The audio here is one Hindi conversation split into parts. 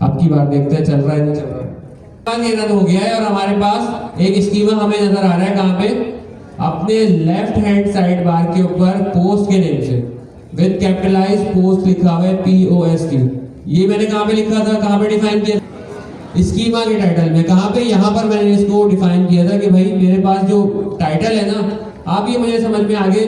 अब की बार देखते हैं चल रहा है नहीं चल रहा है। ये रन हो गया है और हमारे पास एक स्कीमा हमें नजर आ रहा है कहाँ पे, अपने लेफ्ट हैंड साइड बार के ऊपर पोस्ट के नेम से विद कैपिटलाइज पोस्ट लिखा हुआ है POST। ये मैंने कहाँ पे लिखा था, कहाँ पे डिफाइन किया स्कीमा के टाइटल में, कहाँ पे, यहाँ पर मैंने इसको डिफाइन किया था कि भाई मेरे पास जो टाइटल है ना, आप ये मुझे समझ में आ गए,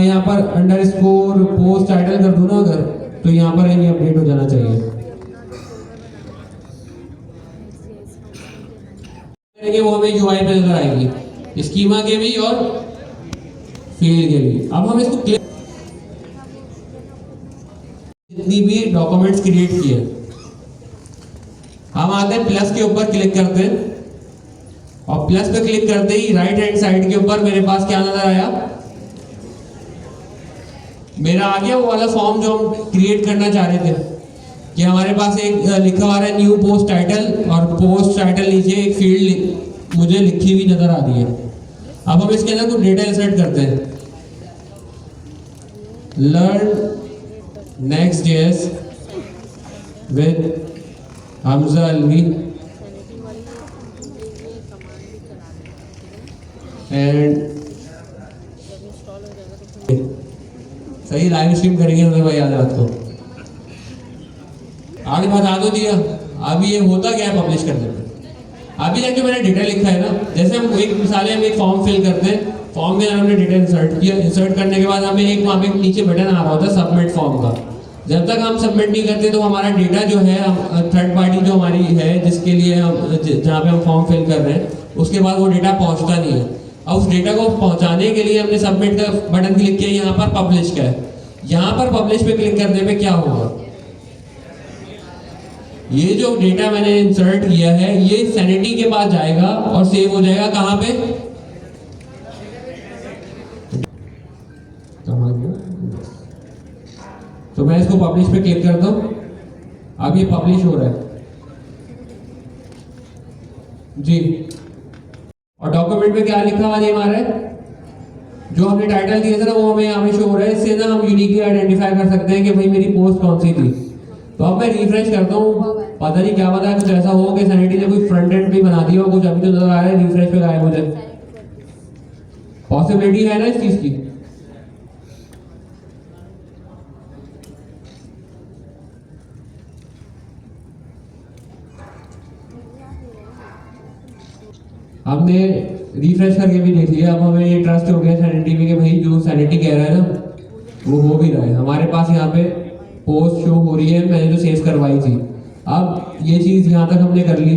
यहाँ पर अंडरस्कोर पोस्ट टाइटल कर दूं ना अगर, तो यहाँ पर ये अपडेट हो जाना चाहिए। वो हमें UI पे नजर आएगी स्कीमा के भी और फील्ड के भी। अब हम इसको जितनी भी डॉक्यूमेंट्स क्रिएट किए, हम आते हैं प्लस के ऊपर क्लिक करते हैं और प्लस पे क्लिक करते ही राइट हैंड साइड के ऊपर मेरे पास क्या नजर आया, मेरा आ गया वो वाला फॉर्म जो हम क्रिएट करना चाह रहे थे कि हमारे पास एक लिखा हुआ है न्यू पोस्ट टाइटल और पोस्ट टाइटल नीचे एक फील्ड मुझे लिखी हुई नजर आ रही है। अब हम इसके अंदर कुछ डेटा इंसर्ट करते हैं, learn Next js with Hamza Alvi and सही लाइव स्ट्रीम करेंगे हमें भाई आज रात को, आगे बता दो दिया। अभी ये होता क्या है पब्लिश करने में, अभी तक जो मैंने डेटा लिखा है ना, जैसे हम एक मिसाल हम एक फॉर्म फिल करते हैं, फॉर्म के अंदर हमने डेटा इंसर्ट किया, इंसर्ट करने के बाद हमें एक वहाँ पे नीचे बटन आ रहा होता है सबमिट फॉर्म का। जब तक हम सबमिट नहीं करते तो हमारा डेटा जो है, थर्ड पार्टी जो हमारी है जिसके लिए हम जहाँ पे हम फॉर्म फिल कर रहे हैं, उसके बाद वो डेटा पहुँचता नहीं है। और उस डेटा को पहुँचाने के लिए हमने सबमिट का बटन क्लिक किया, यहाँ पर पब्लिश का है, यहाँ पर पब्लिश पे क्लिक करने पे क्या होगा, ये जो डेटा मैंने इंसर्ट किया है ये सैनिटी के पास जाएगा और सेव हो जाएगा कहां पे, तो मैं इसको पब्लिश पे क्लिक करता हूं, अब ये पब्लिश हो रहा है जी। और डॉक्यूमेंट में क्या लिखा हुआ है हमारा, जो हमने टाइटल दिया था ना वो हमें यहाँ पे शो हो रहा है। इससे ना हम यूनिकली आइडेंटिफाई कर सकते हैं कि भाई मेरी पोस्ट कौन सी थी। तो अब मैं रिफ्रेश करता हूँ, पता नहीं क्या पता है कुछ ऐसा हो कि सैनिटी ने कोई फ्रंट एंड भी बना दिया हो कुछ, अभी तो नजर आ रहा है रिफ्रेश पे गायब हो जाए, पॉसिबिलिटी है ना इस चीज की। हमने रिफ्रेश करके भी देख लिया, अब हमें ये ट्रस्ट हो गया सैनिटी में कि भाई जो सैनिटी कह रहा है ना वो हो भी रहा है। हमारे पास यहाँ पे पोस्ट शो हो रही है, मैंने जो सेव करवाई थी। अब ये चीज यहाँ तक हमने कर ली,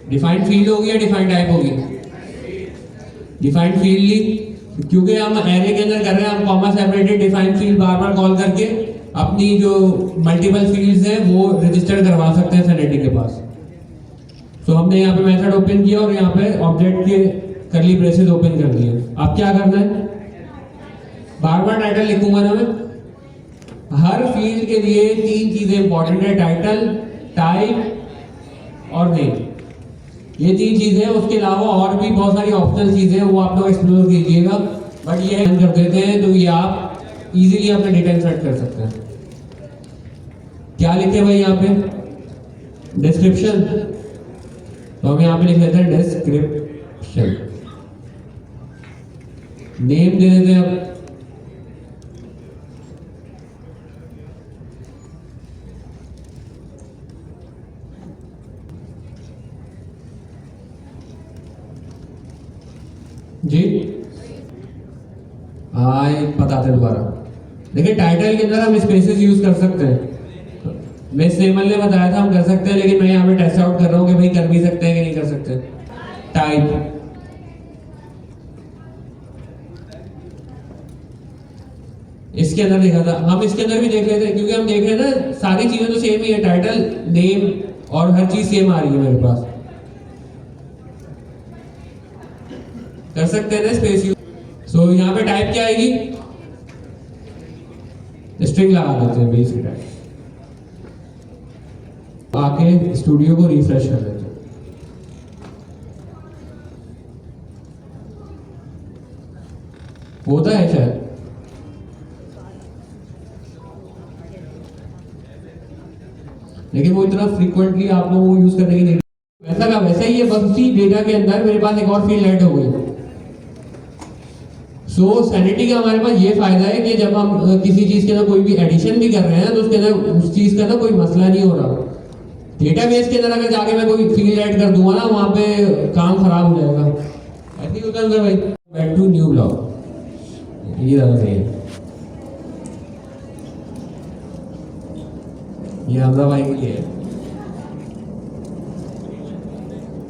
डिफाइंड फील्ड होगी या डिफाइंड टाइप होगी, डिफाइंड फील्ड ली, क्योंकि हम एरे के अंदर कर रहे हैं, हम कॉमा सेपरेटेड डिफाइंड फील्ड बार बार कॉल करके अपनी जो मल्टीपल फील्ड्स हैं वो रजिस्टर करवा सकते हैं सैनिटी के पास। तो हमने यहाँ पे मेथड ओपन किया और यहाँ पे ऑब्जेक्ट के करली ब्रेसेस ओपन कर दिए। अब क्या करना है, बार बार टाइटल लिखूंगा ना मैं, हर फील्ड के लिए 3 चीजें इंपॉर्टेंट है, टाइटल, टाइप और नेम, ये 3 चीजें हैं। उसके अलावा और भी बहुत सारी ऑप्शनल चीजें हैं, वो आप लोग एक्सप्लोर कीजिएगा, बट ये कर देते हैं तो ये आप इजीली अपना डेटा इंसर्ट कर सकते हैं। क्या लिखे भाई यहाँ पे, डिस्क्रिप्शन, तो हम यहाँ पे लिख लेते हैं डिस्क्रिप्शन, नेम दे देते हैं अब, जी हाँ बताते दोबारा। देखिए टाइटल के अंदर हम स्पेसेस यूज कर सकते हैं, मैं सेमल ने बताया था हम कर सकते हैं, लेकिन मैं यहाँ पे टेस्ट आउट कर रहा हूँ कि भाई कर भी सकते हैं कि नहीं कर सकते। टाइप, इसके अंदर देखा था, हम इसके अंदर भी देख लेते हैं क्योंकि हम देख रहे हैं ना सारी चीजें तो सेम ही है, टाइटल, नेम और हर चीज सेम आ रही है मेरे पास, कर सकते हैं ना स्पेस यूज। सो यहाँ पे टाइप क्या आएगी, स्ट्रिंग लगा देते हैं बेसिक टाइप, आके स्टूडियो को रिफ्रेश कर देते हैं। होता है शायद, लेकिन वो इतना फ्रीक्वेंटली आप लोगों को यूज करने की नहीं। वैसा का वैसा ही है, बस उसी डेटा के अंदर मेरे पास एक और फील्ड ऐड हो गई। सो सैनिटी का हमारे पास ये फायदा है कि जब हम किसी चीज के अंदर कोई भी एडिशन भी कर रहे हैं तो उसके अंदर उस चीज का ना कोई मसला नहीं हो रहा। डेटाबेस के अंदर अगर जाके मैं कोई फील्ड ऐड कर दूंगा ना, वहां पे काम खराब हो जाएगा। ऐसे ही होता है भाई। बैक टू न्यू ब्लॉग, ये ज्यादा सही है। ये हमजा भाई के लिए है।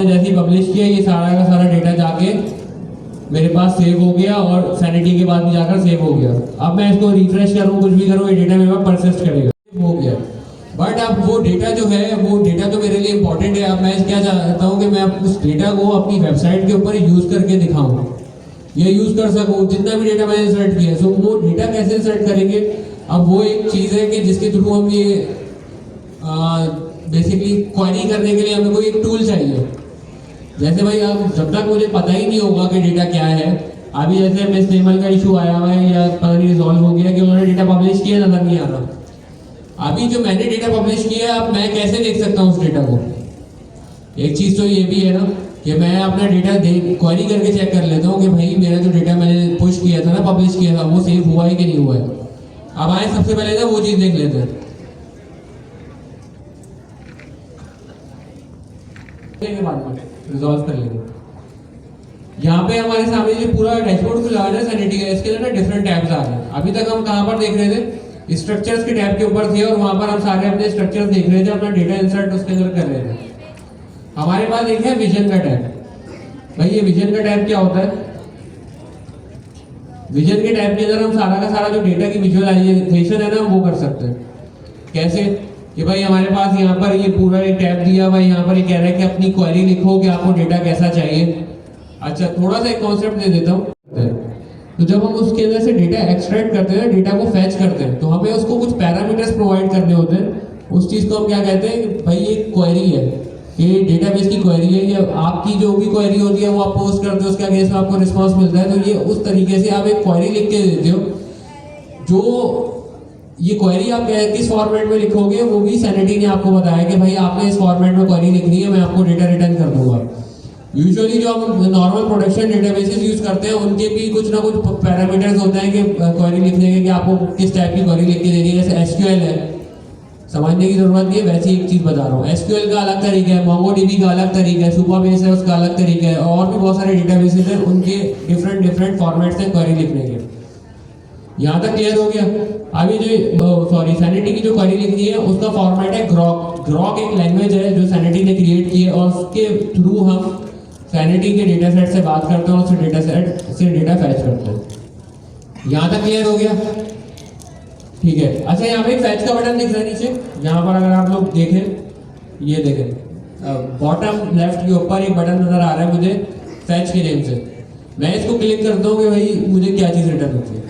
जैसे ही पब्लिश किया, ये सारा का सारा डेटा जाके मेरे पास सेव हो गया और सैनिटी के बाद भी जाकर सेव हो गया। अब मैं इसको रिफ्रेश करूँ, कुछ भी करूँ, ये डेटा मेरे पास परसिस्ट करेगा, हो गया। बट अब वो डेटा जो है, वो डेटा तो मेरे लिए इंपॉर्टेंट है। अब मैं क्या चाहता हूँ कि मैं उस डेटा को अपनी वेबसाइट के ऊपर यूज करके दिखाऊँ या यूज कर सकूँ, जितना भी डेटा मैंने इंसर्ट किया। सो वो डेटा कैसे इंसर्ट करेंगे, अब वो एक चीज़ है कि जिसके थ्रू हम ये बेसिकली क्वेरी करने के लिए हमें कोई एक टूल चाहिए। जैसे भाई अब जब तक मुझे पता ही नहीं होगा कि डेटा क्या है, अभी जैसे मिस नेमल का इशू आया हुआ है या पता नहीं रिजॉल्व हो गया कि उन्होंने डेटा पब्लिश किया, नजर नहीं आ रहा। अभी जो मैंने डेटा पब्लिश किया है, अब मैं कैसे देख सकता हूँ उस डेटा को? एक चीज़ तो ये भी है ना कि मैं अपना डेटा क्वेरी करके चेक कर लेता हूँ कि भाई मेरा जो डेटा मैंने पुश किया था ना, पब्लिश किया था, वो सेव हुआ है कि नहीं हुआ है। अब आए सबसे पहले ना वो चीज़ देख लेते हैं बाद में रिजॉल्व कर लेंगे। यहाँ पे हमारे सामने जो पूरा डैशबोर्ड खुला है ना सैनिटी का, इसके अंदर ना डिफरेंट टैब्स आ रहे हैं। अभी तक हम कहाँ पर देख रहे थे? स्ट्रक्चर्स के टैब के ऊपर थे और वहां पर हम सारे अपने स्ट्रक्चर्स देख रहे थे, अपना डेटा इंसर्ट उसके अंदर कर रहे थे। हमारे पास एक है विजन का टैब। भाई ये विजन का टैब क्या होता है? विजन के टैब के अंदर हम सारा का सारा जो डेटा की विजुअलाइजेशन है ना, वो कर सकते हैं। कैसे कि भाई हमारे पास यहाँ पर ये पूरा एक टैब दिया हुआ है, यहाँ पर ये कह रहा है कि अपनी क्वेरी लिखो कि आपको डेटा कैसा चाहिए। अच्छा, थोड़ा सा एक कॉन्सेप्ट दे देता हूँ। तो जब हम उसके अंदर से डेटा एक्सट्रैक्ट करते हैं, डेटा को फैच करते हैं, तो हमें उसको कुछ पैरामीटर्स प्रोवाइड करने होते हैं। उस चीज़ को हम क्या कहते हैं कि भाई ये क्वेरी है, ये डेटाबेस की क्वेरी है, या आपकी जो भी क्वेरी होती है वो आप पोस्ट करते हो, उसके अगेंस्ट में आपको रिस्पॉन्स मिलता है। तो ये उस तरीके से आप एक क्वेरी लिख के देते हो। जो ये क्वेरी आप किस फॉर्मेट में लिखोगे, वो भी सैनिटी ने आपको बताया कि भाई आपने इस फॉर्मेट में क्वेरी लिखनी है, मैं आपको डेटा रिटर्न कर दूंगा। यूजुअली जो हम नॉर्मल प्रोडक्शन डेटाबेसेस यूज करते हैं, उनके भी कुछ ना कुछ पैरामीटर्स होते हैं कि क्वेरी लिखने के, कि आपको किस टाइप की क्वेरी लिख के देनी है। जैसे एसक्यूएल है, समझने की जरूरत नहीं है, वैसे एक चीज बता रहा हूँ। एसक्यूएल का अलग तरीका है, मोंगोडीबी का अलग तरीका है, सुपरबेस है उसका अलग तरीका है, और भी बहुत सारे डेटाबेसेस हैं, उनके डिफरेंट फॉर्मेट्स हैं क्वेरी लिखने के। यहाँ तक क्लियर हो गया? अभी जो सैनिटी की जो क्वेरी लिखनी है, उसका फॉर्मेट है ग्रॉक। ग्रॉक एक लैंग्वेज है जो सैनिटी ने क्रिएट की है, और उसके थ्रू हम सैनिटी के डेटा सेट से बात करते हैं और उससे डेटा सेट से डेटा फैच करते हैं। यहाँ तक क्लियर हो गया? ठीक है। अच्छा, यहाँ पे एक फैच का बटन दिख रहा है नीचे, यहाँ पर अगर आप लोग देखें, ये देखें बॉटम लेफ्ट के ऊपर एक बटन नजर आ रहा है मुझे फैच के नेम से। मैं इसको क्लिक करता हूँ कि भाई मुझे क्या चीज़ रिटर्न होती है।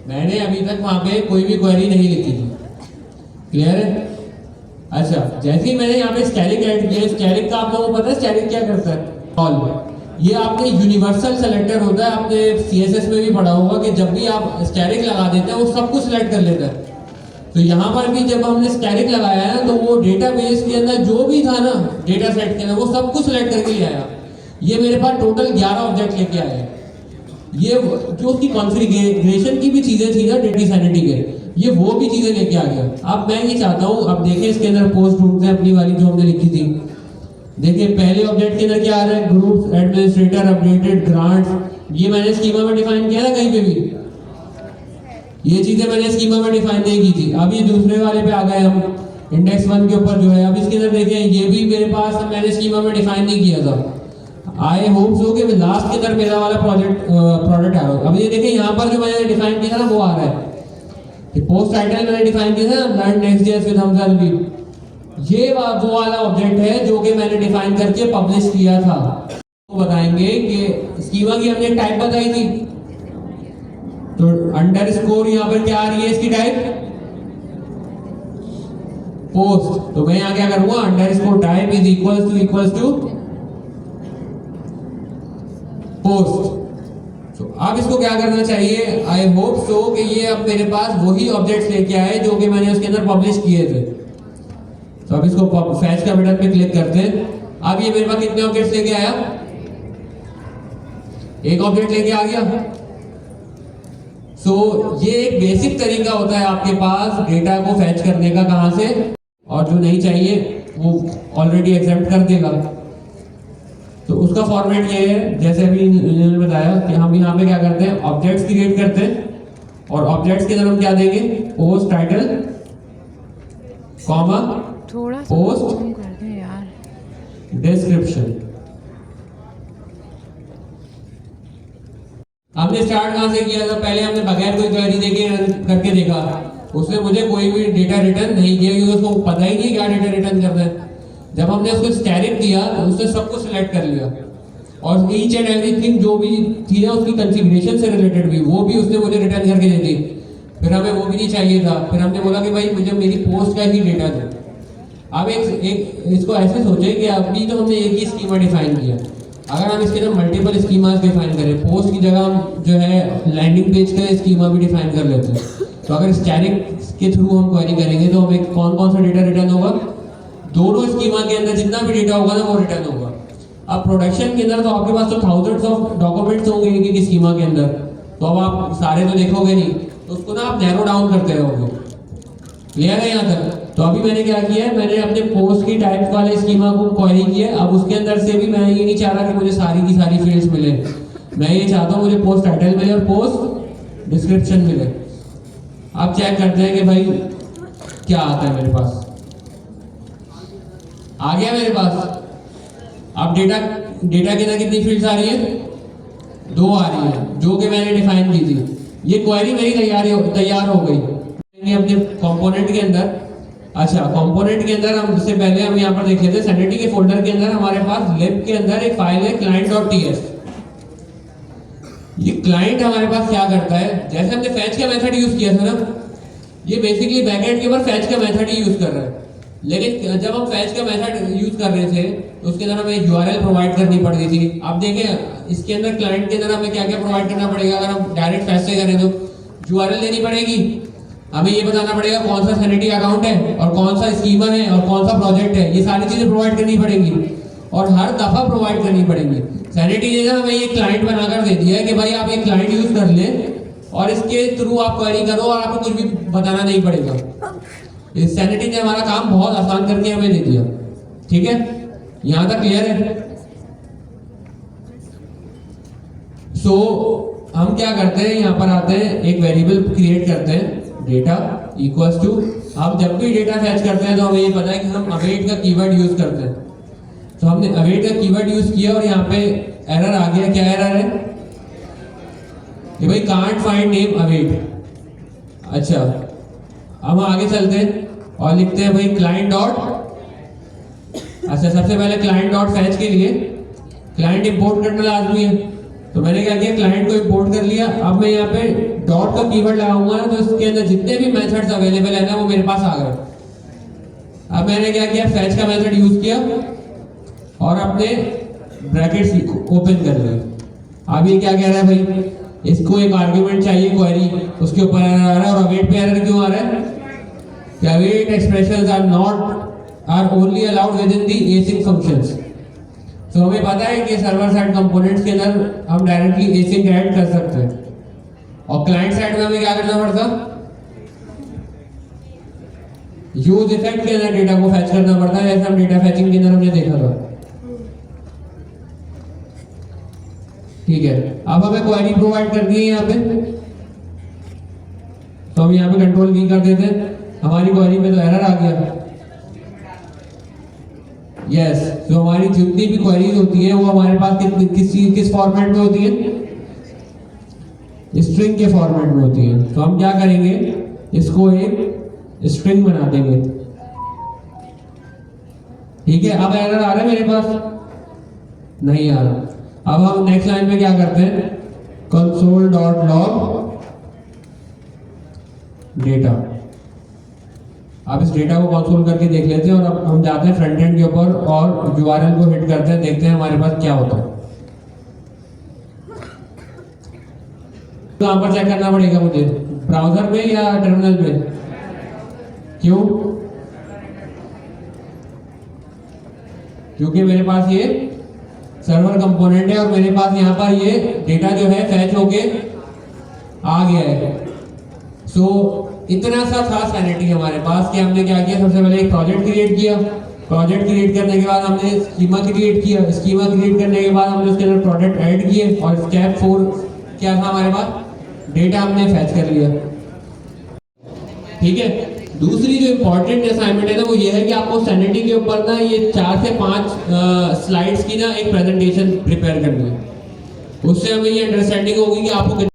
मैंने अभी तक वहां पे कोई भी क्वेरी नहीं लिखी थी। क्लियर है? अच्छा, जैसे ही मैंने यहाँ पे स्टैटिक ऐड किया, स्टैटिक का आप लोगों को पता है स्टैटिक क्या करता है? ऑल ये आपके यूनिवर्सल सेलेक्टर होता है। आपने CSS में भी पढ़ा होगा कि जब भी आप स्टैटिक लगा देते हैं, वो सब कुछ सिलेक्ट कर लेता है। तो यहाँ पर भी जब हमने स्टैटिक लगाया है ना, तो वो डेटाबेस के अंदर जो भी था ना डेटा सेट के अंदर, वो सब कुछ सिलेक्ट करके ले आया। ये मेरे पास टोटल 11 ऑब्जेक्ट लेके आया है। ये जो उसकी कॉन्फ़िगरेशन की भी चीजें थी ना डेटा सैनिटी के, ये वो भी चीजें लेके आ गया। अब मैं ये चाहता हूँ, अब देखें इसके अंदर पोस्ट ढूंढते हैं अपनी वाली जो हमने लिखी थी। देखिए पहले ऑब्जेक्ट के अंदर क्या आ रहा है? Groups, administrator, updated, grants. ये मैंने स्कीमा में डिफाइन किया था कहीं पे भी? ये चीजें मैंने स्कीमा में डिफाइन नहीं की थी। अब ये दूसरे वाले पे आ गए हम, इंडेक्स 1 के ऊपर जो है। अब इसके अंदर देखें, ये भी मेरे पास मैंने स्कीमा में डिफाइन नहीं किया था। आई होप सो कि लास्ट के अंदर मेरा वाला प्रोडक्ट आ रहा है। अब ये देखिए यहाँ पर जो मैंने डिफाइन किया था ना, वो आ रहा है। पोस्ट टाइटल मैंने डिफाइन किया था लर्न नेक्स्ट.जेएस विद हमजा अलवी। ये वो वाला ऑब्जेक्ट है जो कि मैंने डिफाइन करके पब्लिश किया था। तो बताएंगे कि स्कीमा की हमने टाइप बताई थी, तो अंडरस्कोर यहाँ पर क्या आ रही है इसकी टाइप? पोस्ट। तो मैं यहाँ क्या करूंगा? Underscore type is equals to post. तो अब इसको क्या करना चाहिए, आई होप सो कि ये अब मेरे पास वही ऑब्जेक्ट्स लेके आए जो कि मैंने उसके अंदर पब्लिश किए थे। तो अब इसको फैच का बटन पे क्लिक करते हैं। अब ये मेरे पास कितने ऑब्जेक्ट्स लेके आया, एक ऑब्जेक्ट लेके आ गया। सो ये एक बेसिक तरीका होता है आपके पास डेटा को फैच करने का कहां से, और जो नहीं चाहिए वो ऑलरेडी एक्सेप्ट कर देगा। तो उसका फॉर्मेट ये है, जैसे अभी इन्होंने बताया कि हम यहाँ पे क्या करते हैं, ऑब्जेक्ट्स क्रिएट करते हैं और ऑब्जेक्ट्स के अंदर हम क्या देंगे, post title comma post description. हमने स्टार्ट कहां से किया था, पहले हमने बगैर कोई क्वेरी देके करके देखा, उसने मुझे कोई भी डेटा रिटर्न नहीं किया क्योंकि उसको पता ही नहीं क्या डेटा रिटर्न करना है। जब हमने उसको स्टैरिक किया तो उसने सब कुछ सिलेक्ट कर लिया और ईच एंड एवरीथिंग जो भी थी ना उसकी कॉन्फ़िगरेशन से रिलेटेड भी, वो भी उसने मुझे रिटर्न करके दे दी। फिर हमें वो भी नहीं चाहिए था, फिर हमने बोला कि भाई मुझे मेरी पोस्ट का ही डेटा दो। अब एक इसको ऐसे सोचे कि अभी तो हमने एक ही स्कीमा डिफाइन किया, अगर हम इसके अंदर मल्टीपल स्कीमास डिफाइन करें, पोस्ट की जगह हम जो है लैंडिंग पेज का स्कीमा भी डिफाइन कर लेते हैं। तो अगर स्टैरिक के थ्रू हम क्वेरी करेंगे तो हमें कौन कौन सा डेटा रिटर्न होगा, दोनों स्कीमा के अंदर जितना भी डेटा होगा ना वो रिटर्न होगा। अब प्रोडक्शन के अंदर तो आपके पास तो थाउजेंड्स ऑफ डॉक्यूमेंट्स होंगे एक एक स्कीमा के अंदर, तो अब आप सारे तो देखोगे नहीं, तो उसको ना आप नैरो डाउन करते रहोगे। क्लियर है यहाँ तक? तो अभी मैंने क्या किया है, मैंने अपने पोस्ट की टाइप वाले स्कीमा को क्वेरी किया। अब उसके अंदर से भी मैं ये नहीं चाह रहा कि मुझे सारी की सारी फील्ड्स मिले, मैं ये चाहता हूँ मुझे पोस्ट टाइटल मिले और पोस्ट डिस्क्रिप्शन मिले। अब चेक करते हैं कि भाई क्या आता है मेरे पास। आ गया मेरे पास। अब डेटा के अंदर कितनी फील्ड्स आ रही है, 2 आ रही है जो कि मैंने डिफाइन की थी। ये क्वेरी मेरी तैयार हो गई अपने कंपोनेंट के अंदर। अच्छा, कंपोनेंट के अंदर हम इससे पहले हम यहाँ पर देख लेते हैं, सैनिटी के फोल्डर के अंदर हमारे पास लिब के अंदर एक फाइल है client.ts। ये क्लाइंट हमारे पास क्या करता है, जैसे हमने फैच का मेथड यूज किया था ना, ये बेसिकली बैकएंड के ऊपर फैच का मेथड ही यूज कर रहा है। लेकिन जब हम फैच का मेथड यूज कर रहे थे तो उसके अंदर हमें यूआरएल प्रोवाइड करनी पड़ती थी। अब देखें इसके अंदर क्लाइंट के अंदर हमें क्या क्या प्रोवाइड करना पड़ेगा। अगर हम डायरेक्ट फैच से करें तो यूआरएल देनी पड़ेगी, हमें ये बताना पड़ेगा कौन सा सैनिटी अकाउंट है और कौन सा स्कीमा है और कौन सा प्रोजेक्ट है, ये सारी चीजें प्रोवाइड करनी पड़ेंगी और हर दफा प्रोवाइड करनी पड़ेंगी। सैनिटी ने हमें ये क्लाइंट बनाकर दे दिया है कि भाई आप ये क्लाइंट यूज कर ले और इसके थ्रू आप क्वेरी करो और आपको कुछ भी बताना नहीं पड़ेगा। इस सैनिटी ने हमारा काम बहुत आसान करके हमें दे दिया। ठीक है, यहां तक क्लियर है? सो हम क्या करते हैं, यहाँ पर आते हैं, एक वेरिएबल क्रिएट करते हैं डेटा इक्वल्स टू। अब जब भी डेटा फैच करते हैं तो हमें ये पता है कि हम अवेट का कीवर्ड यूज करते हैं। तो हमने अवेट का कीवर्ड यूज किया और यहाँ पे एरर आ गया। क्या एरर है कि भाई कांट फाइंड नेम अवेट। अच्छा, अब हम आगे चलते हैं और लिखते हैं भाई क्लाइंट डॉट। अच्छा, सबसे पहले क्लाइंट डॉट फैच के लिए क्लाइंट इंपोर्ट करना लाजमी है, तो मैंने क्या किया, क्लाइंट को इंपोर्ट कर लिया। अब मैं यहाँ पे डॉट का कीवर्ड लगाऊंगा तो इसके अंदर जितने भी मेथड्स अवेलेबल है ना वो मेरे पास आ गए। अब मैंने क्या किया, फैच का मेथड यूज किया और अपने ब्रैकेट्स ओपन कर लिए। अब ये क्या कह रहा है भाई, इसको एक आर्गुमेंट चाहिए क्वेरी, उसके ऊपर एरर आ रहा है। और अवेट पे एरर क्यों आ रहा है कि await expressions are only allowed within the async functions. तो हमें पता है कि सर्वर साइड कंपोनेंट्स के अंदर हम डायरेक्टली एसिंक ऐड कर सकते हैं और क्लाइंट साइड में हमें क्या करना पड़ता, यूज इफेक्ट के अंदर डेटा को फैच करना पड़ता है, जैसे हम डेटा फैचिंग के अंदर हमने देखा था। ठीक है, अब हमें क्वेरी प्रोवाइड कर दी है यहाँ पे, तो हम यहाँ पे कंट्रोल V कर देते हैं। हमारी क्वेरी में तो एरर आ गया। यस, तो हमारी जितनी भी क्वेरीज होती है वो हमारे पास किस फॉर्मेट में होती है, स्ट्रिंग के फॉर्मेट में होती है। तो हम क्या करेंगे, इसको एक स्ट्रिंग बना देंगे। ठीक है, अब एरर आ रहा है मेरे पास, नहीं आ रहा। अब हम नेक्स्ट लाइन में क्या करते हैं, console.log डेटा। अब इस डेटा को कंसोल करके देख लेते हैं और अब हम जाते हैं फ्रंट एंड के ऊपर और यूआरएल को हिट करते हैं, देखते हैं हमारे पास क्या होता है। कहाँ पर चेक करना पड़ेगा मुझे, ब्राउजर में या टर्मिनल में? क्यों? क्योंकि मेरे पास ये सर्वर कंपोनेंट है और मेरे पास यहाँ पर ये डेटा जो है फैच होके आ गया है। सो इतना सा था सैनिटी हमारे पास कि हमने क्या किया, सबसे पहले एक प्रोजेक्ट क्रिएट किया। प्रोजेक्ट क्रिएट करने के बाद हमने स्कीमा क्रिएट किया। स्कीमा क्रिएट करने के बाद हमने उसके अंदर प्रोडक्ट ऐड किए और स्टेप 4 क्या था हमारे पास, डेटा हमने फैच कर लिया। ठीक है। दूसरी जो इंपॉर्टेंट असाइनमेंट है ना वो ये है कि आपको सैनिटी के ऊपर ना ये 4 से 5 स्लाइड्स की ना एक प्रेजेंटेशन प्रिपेयर करनी है। उससे हमें ये अंडरस्टैंडिंग होगी कि आपको